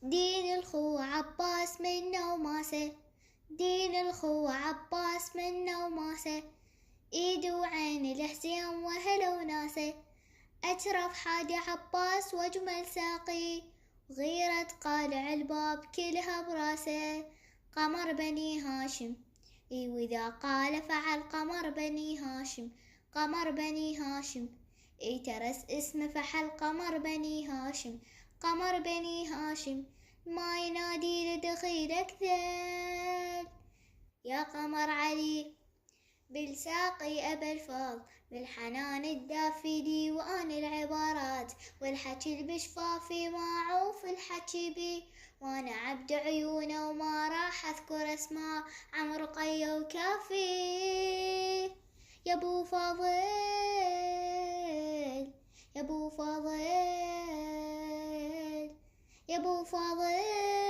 دين الخو عباس منا وماسه، دين الخو عباس منا وماسه، ايد وعين الحسين وهلا وناسه، أترف حادي عباس واجمل ساقي، غيرة قالع الباب كلها براسه، قمر بني هاشم، اي وإذا قال فعل قمر بني هاشم، قمر بني هاشم، اي ترس اسم فحل قمر بني هاشم، قمر بني هاشم، ما ينادي لدخيلك ذل يا قمر علي بالساقي أبا الفضل، بالحنان الدافدي وأن العبارات والحكي البشفافي ما أعوف الحكي بي، وأنا عبد عيونه وما راح أذكر أسماء عم رقية وكافي. يا أبو فاضل يا أبو فاضل يا أبو فاضل